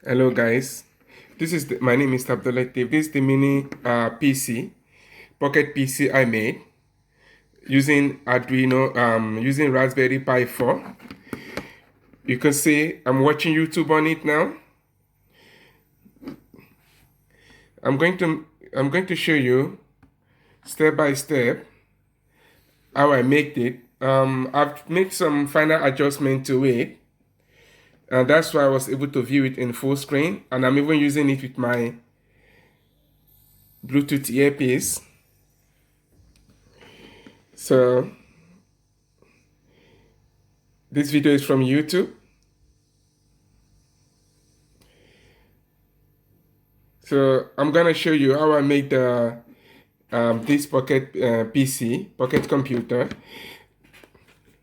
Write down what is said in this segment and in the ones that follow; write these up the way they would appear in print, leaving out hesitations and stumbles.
Hello guys, my name is Abdulatif. This is the mini PC, pocket PC I made using Arduino, using Raspberry Pi 4. You can see I'm watching YouTube on it now. I'm going to show you step by step how I made it. I've made some final adjustment to it, and that's why I was able to view it in full screen. And I'm even using it with my Bluetooth earpiece. So this video is from YouTube. So I'm gonna show you how I made the this pocket pocket computer.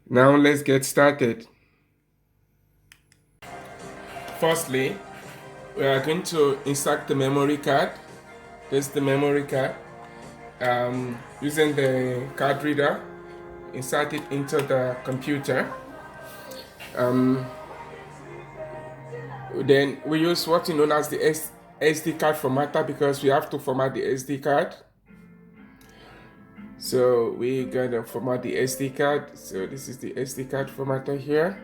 Now let's get started. Firstly, we are going to insert the memory card. This is the memory card. Using the card reader, insert it into the computer. Then we use what is known as the SD card formatter because we have to format the SD card. So we gotta format the SD card. So this is the SD card formatter here.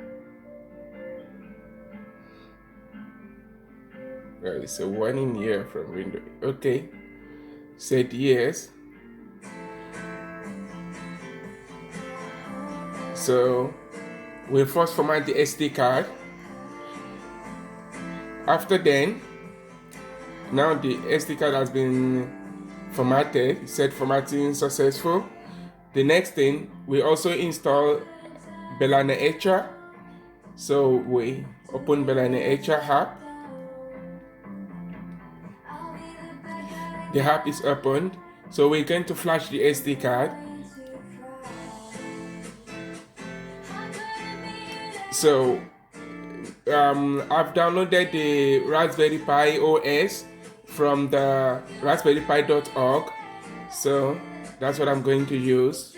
Well, it's a warning here from Windows. Okay, said yes. So we first format the SD card. After then, now the SD card has been formatted. It said formatting successful. The next thing, we also install Bellana Etcher. So we open Bellana Etcher app. The app is opened. So we're going to flash the SD card. So I've downloaded the Raspberry Pi OS from the raspberrypi.org. So that's what I'm going to use.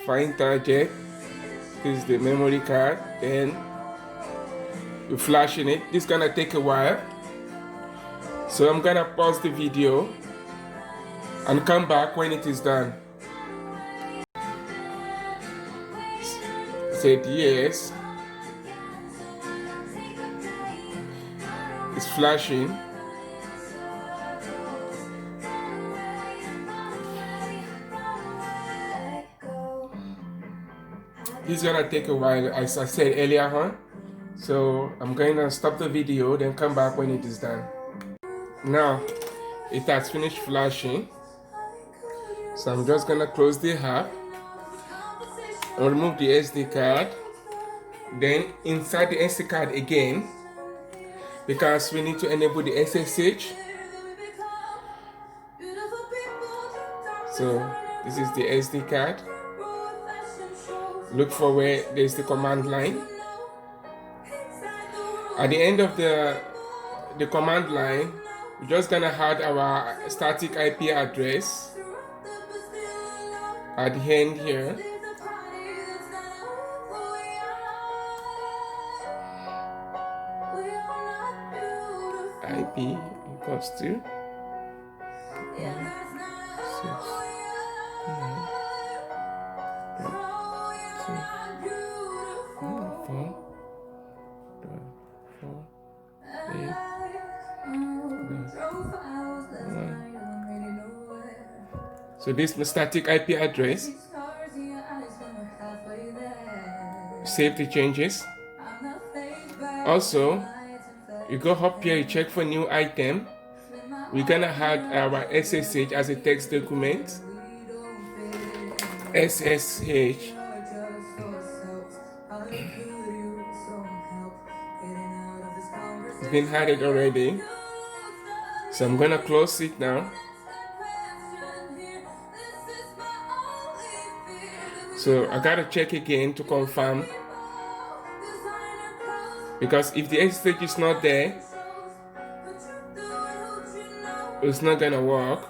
Find target. This is the memory card. Then we're flashing it. This is gonna take a while. So I'm gonna pause the video and come back when it is done. Said yes. It's flashing. This is gonna take a while, as I said earlier on. So I'm going to stop the video, then come back when it is done. Now it has finished flashing. So I'm just gonna close the app and remove the SD card. Then insert the SD card again because we need to enable the SSH. So this is the SD card. Look for where there's the command line. At the end of the command line, we're just gonna add our static IP address at the end here. IP equals to 1, 6, so this is my static IP address. Save the changes. Also, you go up here, you check for new item. We're gonna add our SSH as a text document. SSH. It's been added already. So I'm gonna close it now. So I gotta check again to confirm, because if the SSH is not there, it's not gonna work.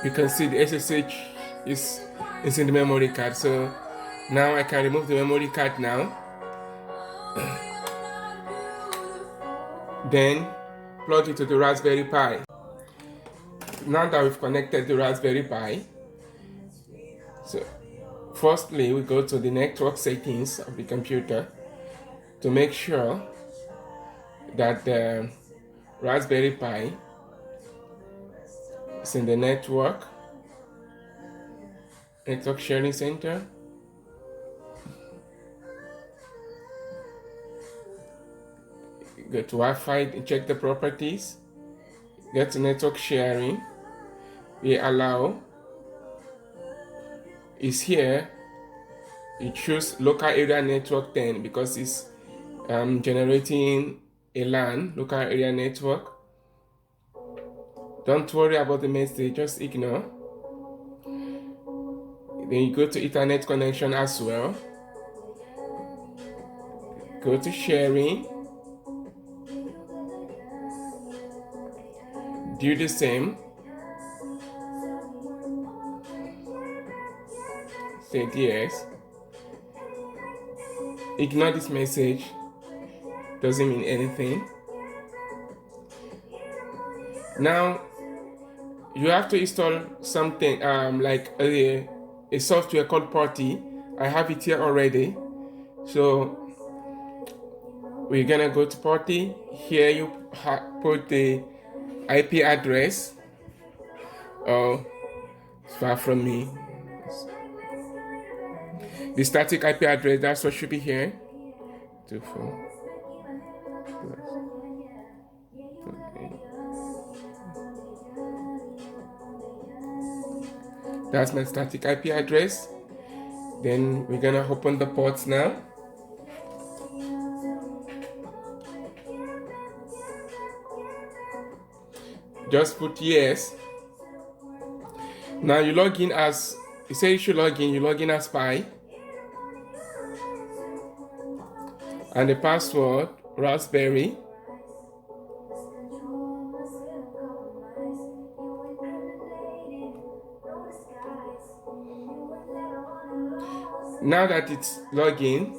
You can see the SSH is It's in the memory card. So now I can remove the memory card now. Then plug it to the Raspberry Pi. Now that we've connected the Raspberry Pi, so firstly we go to the network settings of the computer to make sure that the Raspberry Pi is in the network sharing center. Go to Wi-Fi, check the properties, get to network sharing. We allow is here. You choose local area network 10 because it's generating a LAN, local area network. Don't worry about the message, just ignore. Then you go to Ethernet connection as well. Go to sharing. Do the same. Say yes. Ignore this message. Doesn't mean anything. Now you have to install something like a software called Putty. I have it here already. So we're gonna go to Putty. Here you put the IP address. Oh, it's far from me. The static IP address, that's what should be here. 24. Okay. That's my static IP address. Then we're gonna open the ports now. Just put yes. Now you log in as, you say you should log in, you log in as Pi. And the password, Raspberry. Now that it's logged in,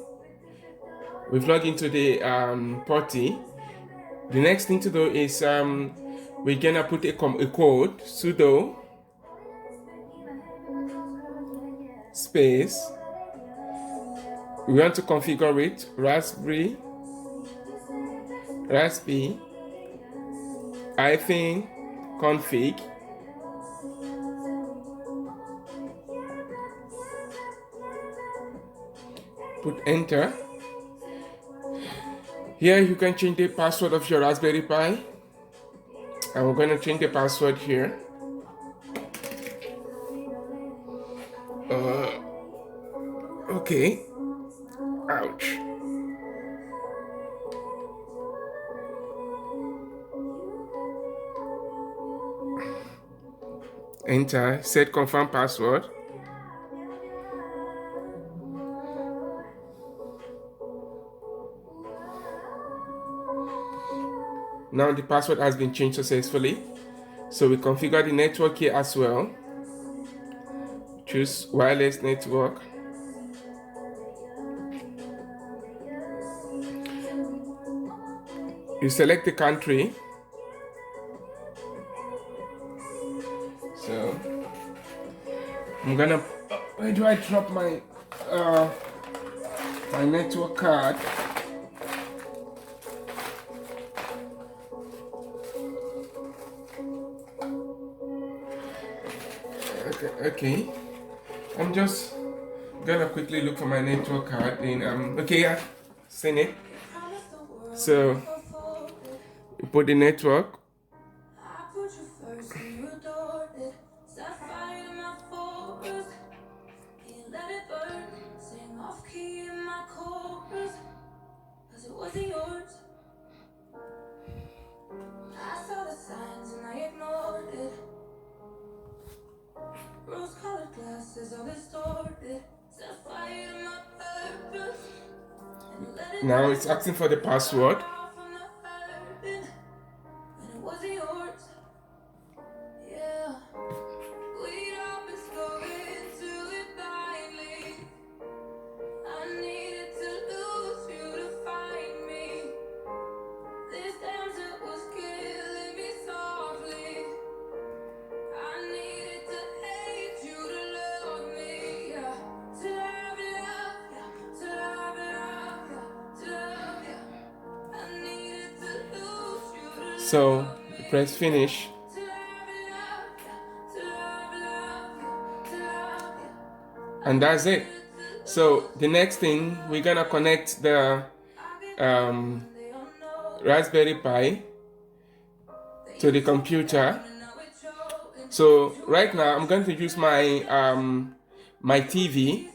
we've logged into the Putty. The next thing to do is we're gonna put a code, sudo space. We want to configure it, Raspberry -config. Put enter. Here you can change the password of your Raspberry Pi. And we're going to change the password here. Okay. Ouch. Enter. Set confirm password. Now the password has been changed successfully. So we configure the network here as well. Choose wireless network. You select the country. So I'm gonna, where do I drop my my network card? Okay. I'm just gonna quickly look for my network card and okay, I've seen it. So you put the network. Now it's asking for the password. So press finish. And that's it. So the next thing, we're gonna connect the Raspberry Pi to the computer. So right now I'm going to use my my TV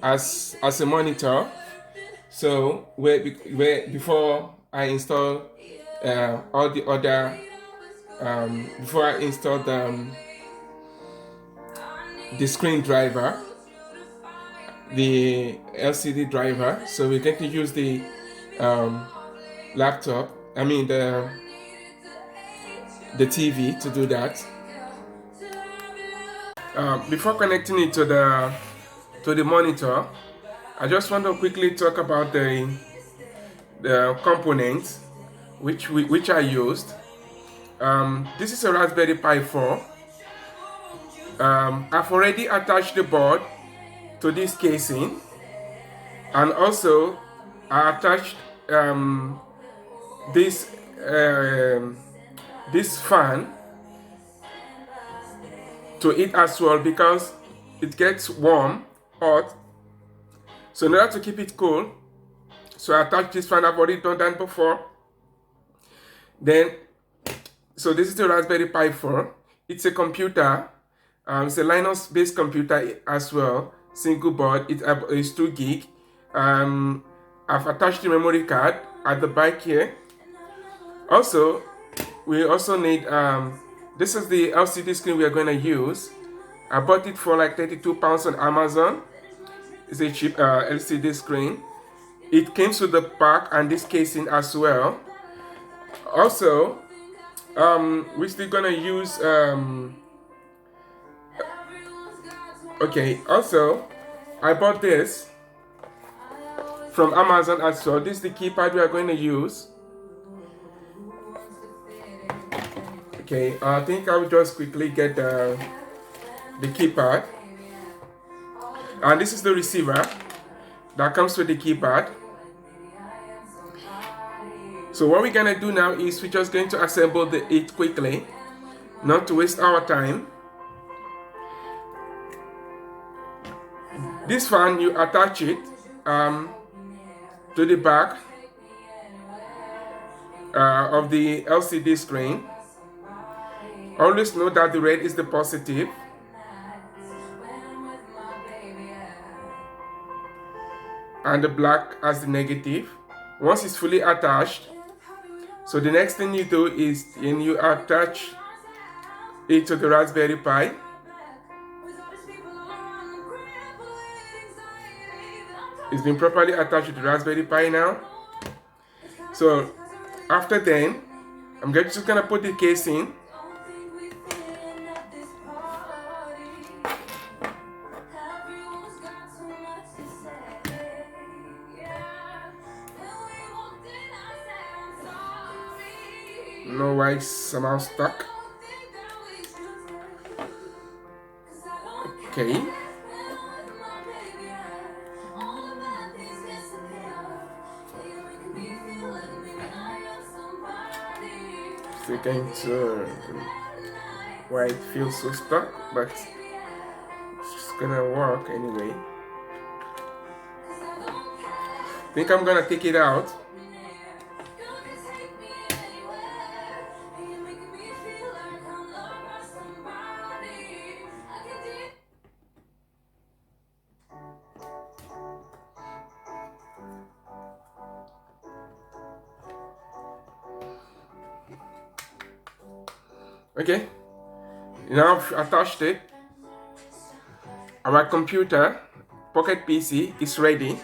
as a monitor. So before I install all the other before I install the screen driver, the LCD driver. So we're going to use the laptop. I mean the TV to do that. Before connecting it to the monitor, I just want to quickly talk about the components which I used. This is a Raspberry Pi 4. I've already attached the board to this casing, and also I attached this this fan to it as well, because it gets warm, hot. So in order to keep it cool, so I attached this fan. I've already done that before. Then, so this is the Raspberry Pi 4. It's a computer. It's a Linux-based computer as well. Single board. It's 2 gig. I've attached the memory card at the back here. Also, we also need this is the LCD screen we are going to use. I bought it for like £32 on Amazon. It's a cheap LCD screen. It came with the pack and this casing as well. Also, we're still gonna use okay, also I bought this from Amazon as well. This is the keypad we are going to use. Okay, I think I will just quickly get the keypad. And this is the receiver that comes with the keypad. So what we're gonna do now is we're just going to assemble it quickly, not to waste our time. This fan, you attach it to the back of the LCD screen. Always know that the red is the positive. And the black as the negative. Once it's fully attached, so the next thing you do is you attach it to the Raspberry Pi. It's been properly attached to the Raspberry Pi now. So after then, I'm just gonna put the case in. No, why it's somehow stuck. Okay. Second, why it feels so stuck, but it's gonna work anyway. I think I'm gonna take it out. Okay, now I've attached it. Our computer, Pocket PC, is ready.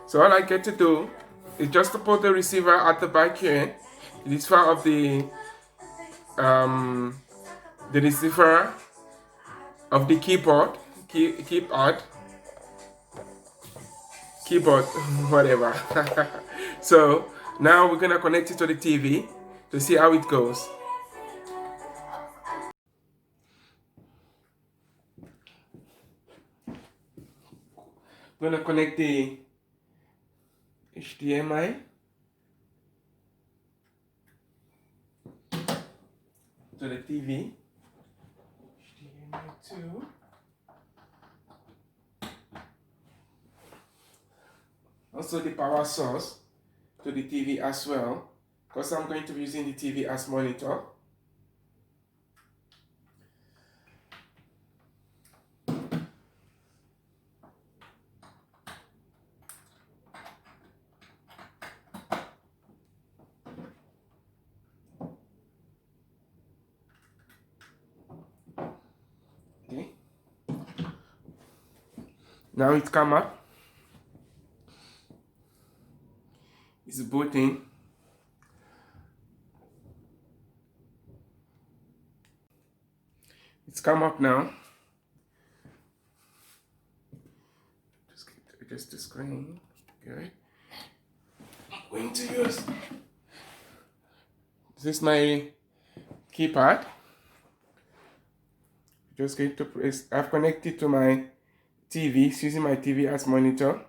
So all I get to do is just to put the receiver at the back here. This part of the receiver of the keyboard, whatever. So now we're gonna connect it to the TV to see how it goes. I'm gonna connect the HDMI. to the TV. HDMI 2. Also the power source to the TV as well, because I'm going to be using the TV as monitor. Okay. Now it's come up. It's booting. It's come up now. Just adjust the screen. Good. I'm going to use this is my keypad. Just going to press. I've connected to my TV, using my TV as monitor.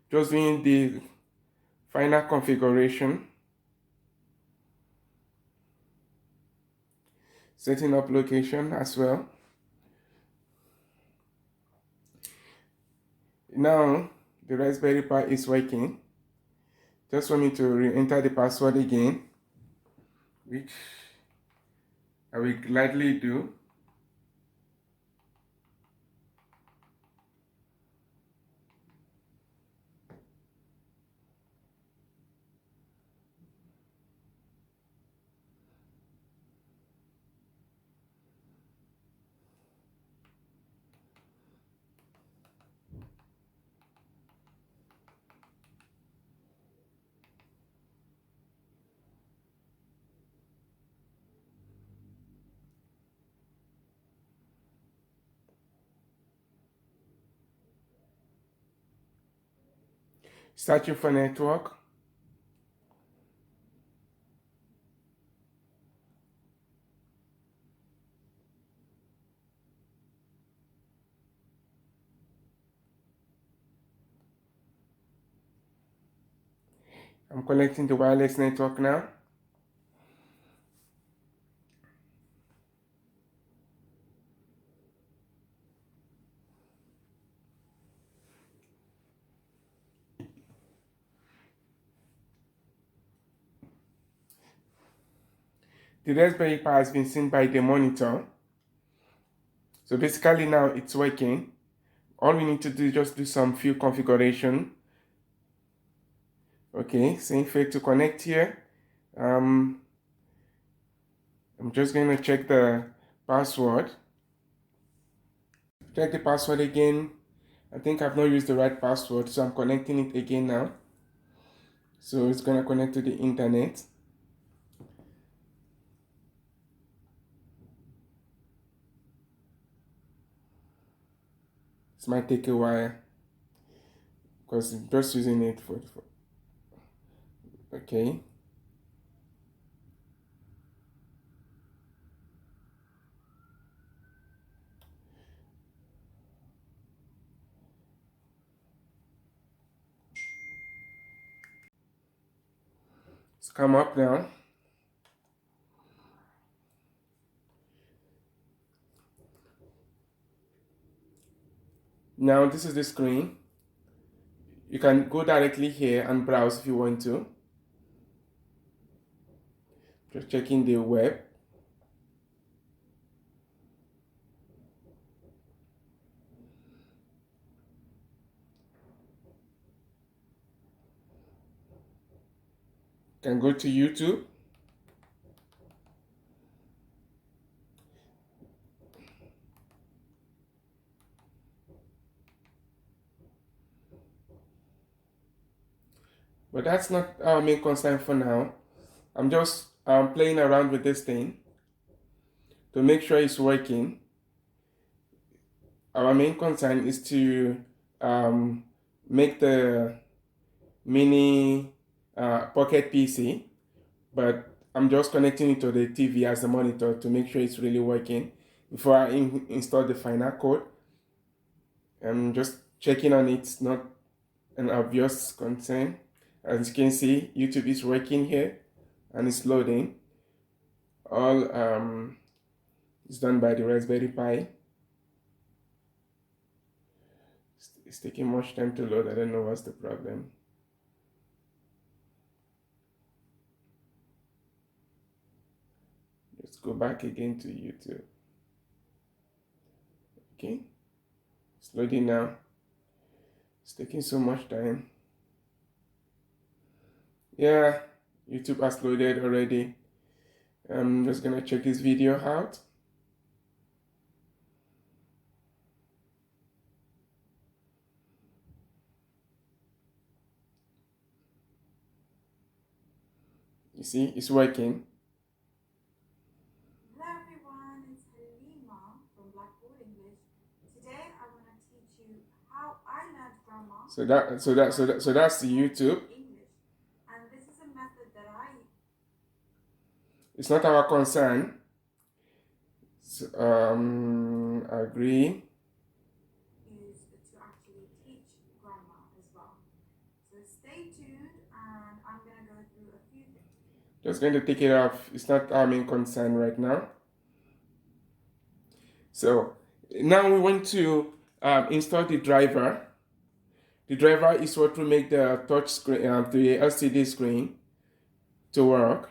Just doing the final configuration. Setting up location as well. Now the Raspberry Pi is working. Just for me to re-enter the password again, which I will gladly do. Searching for network. I'm connecting the wireless network now. The Raspberry Pi has been seen by the monitor. So basically now it's working. All we need to do is just do some few configuration. Okay, saying fail to connect here. I'm just going to check the password. Check the password again. I think I've not used the right password, so I'm connecting it again now. So it's going to connect to the internet. This might take a while because I'm just using it for okay. It's come up now. Now this is the screen. You can go directly here and browse if you want to. Just checking the web. You can go to YouTube. But that's not our main concern for now. I'm just playing around with this thing to make sure it's working. Our main concern is to make the mini pocket PC, but I'm just connecting it to the TV as a monitor to make sure it's really working before I install the final code. I'm just checking on it. It's not an obvious concern. As you can see, YouTube is working here and it's loading. All It's done by the Raspberry Pi. It's taking much time to load. I don't know what's the problem. Let's go back again to YouTube. Okay, it's loading now. It's taking so much time. Yeah, YouTube has loaded already. I'm just gonna check this video out. You see, it's working. Hello everyone, it's Halima from Blackboard English. Today I want to teach you how I learned grammar. So that's the YouTube. English, and this is a method that I It's not our concern. So, agree. use to actually teach grammar as well. So stay tuned, and I'm gonna go through a few things. Just going to take it off. It's not our main concern right now. So now we want to install the driver. The driver is what will make the touch screen, the LCD screen to work.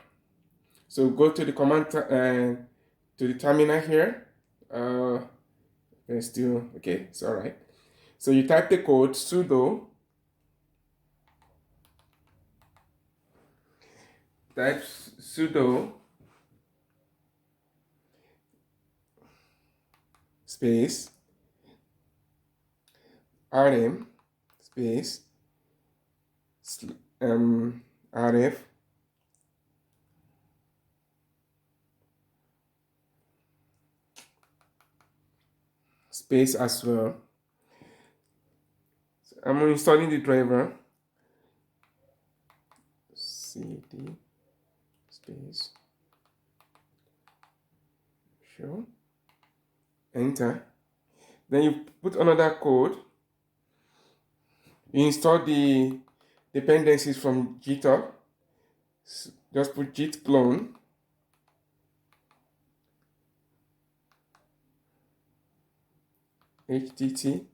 So go to the command to the terminal here. It's still okay. It's all right. So you type the code sudo. Type sudo space rm space rf space as well. So I'm installing the driver. cd space show, enter. Then you put another code. You install the dependencies from GitHub. Just put git clone https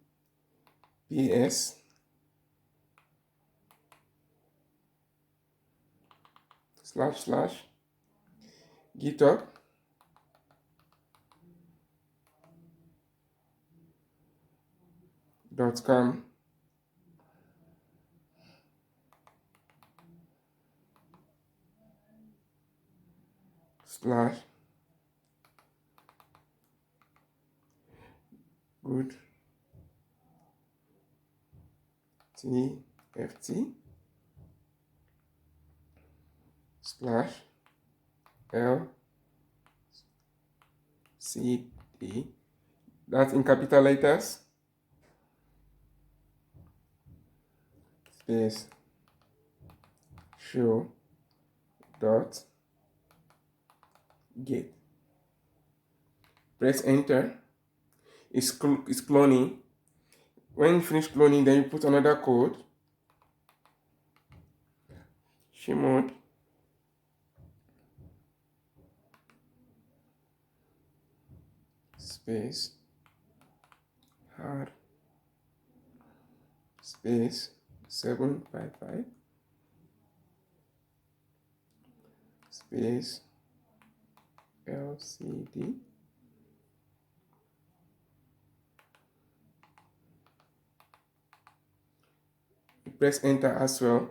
// github.com /good tft /lcd. That's in capital letters. Space show dot get. Press enter. It's cloning. When you finish cloning, then you put another code. Chmod space hard space 755 space LCD. You press enter as well.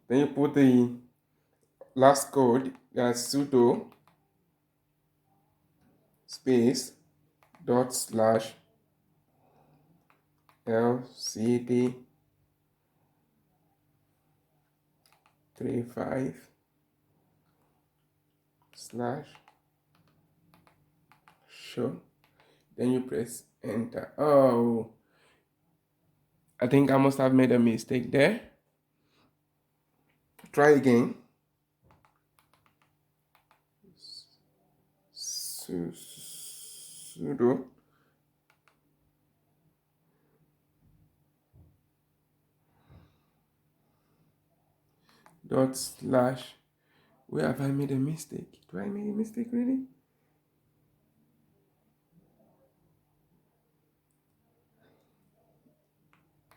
Then you put the last code, that's sudo space dot slash LCD 35 slash show. Then you press enter. Oh, I think I must have made a mistake there. Try again. Sudo dot slash. Where have I made a mistake? Do I make a mistake really?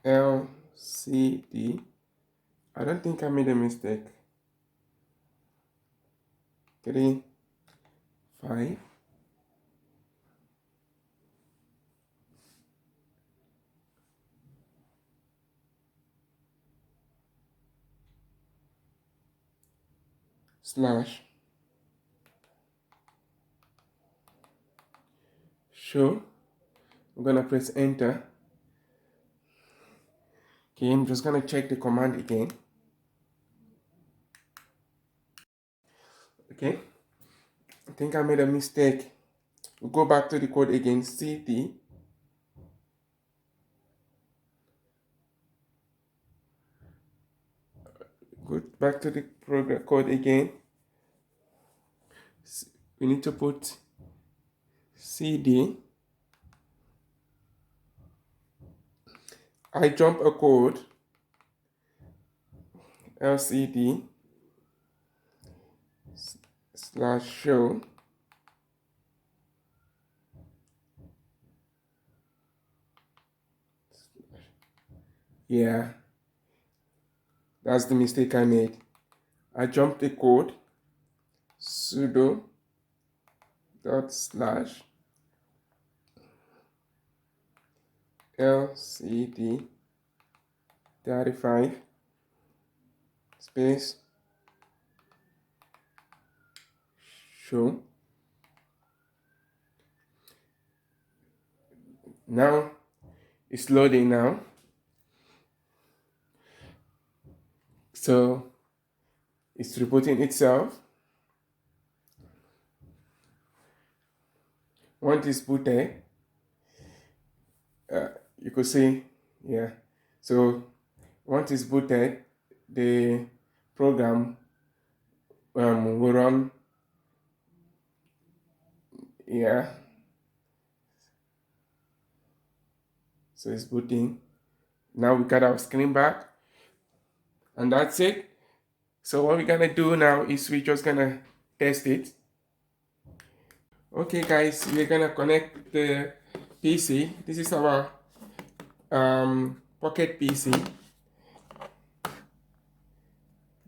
LCD. I don't think I made a mistake. 3, 5. Slash show. I'm gonna press enter. Okay, I'm just gonna check the command again. Okay, I think I made a mistake. We'll go back to the code again. CD. Go back to the program code again. We need to put CD. I jump a code. LCD slash show. Yeah, that's the mistake I made. I jumped the code. Sudo dot slash LCD 35 space show. Now it's loading now. So it's rebooting itself. Once it's booted, you could see, yeah. So once it's booted, the program will run. Yeah. So it's booting. Now we got our screen back, and that's it. So what we're gonna do now is we're just gonna test it. Okay guys, we're gonna connect the PC. This is our pocket PC,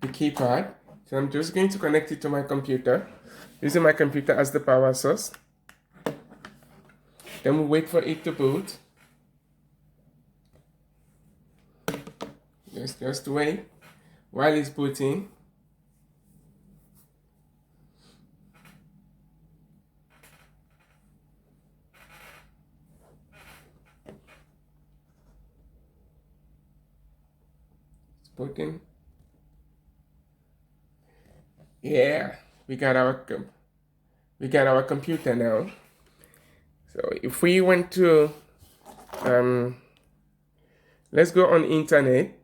the keypad. So I'm just going to connect it to my computer, using my computer as the power source. Then we wait for it to boot. Just wait while it's booting. It's booting. Yeah, we got our computer now. So if we want to let's go on internet.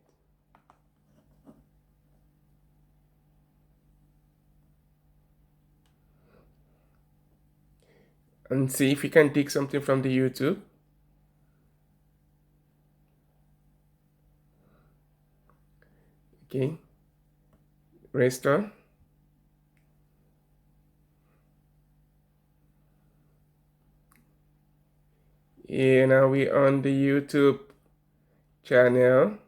And see if we can take something from the YouTube. Okay, restore. Yeah, now we're on the YouTube channel.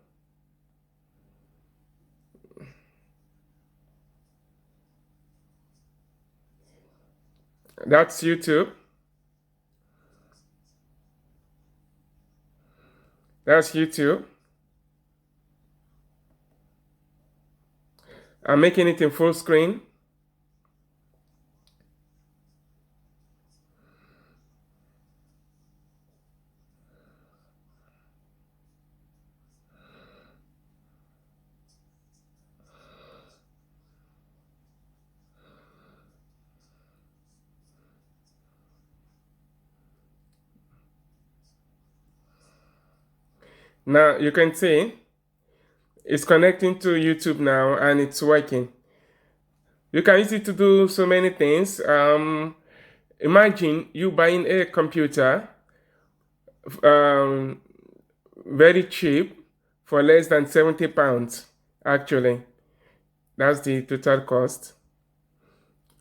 That's YouTube. That's YouTube. I'm making it in full screen. Now you can see it's connecting to YouTube now and it's working. You can use it to do so many things. Imagine you buying a computer very cheap for less than £70. Actually, that's the total cost.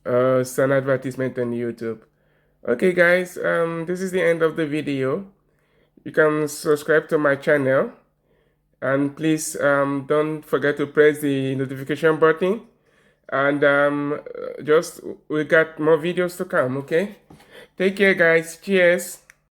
It's an advertisement on YouTube. Okay guys, this is the end of the video. You can subscribe to my channel And please don't forget to press the notification button. And just we got more videos to come, okay? Take care, guys. Cheers.